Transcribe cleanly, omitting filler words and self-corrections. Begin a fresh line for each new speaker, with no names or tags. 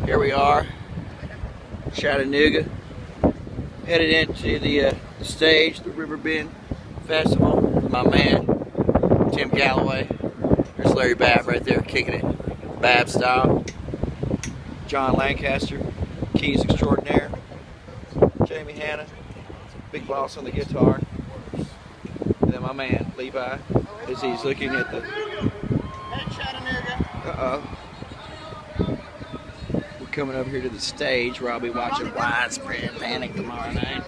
Here we are, Chattanooga, headed into the stage, the Riverbend Festival with my man, Tim Galloway. There's Larry Babb right there, kicking it, Babb style. John Lancaster, keys extraordinaire. Jamie Hanna, big boss on the guitar. And then my man, Levi, as he's looking at the...
Hey, Chattanooga.
Uh-oh. We're coming over here to the stage where I'll be watching Widespread Panic tomorrow night.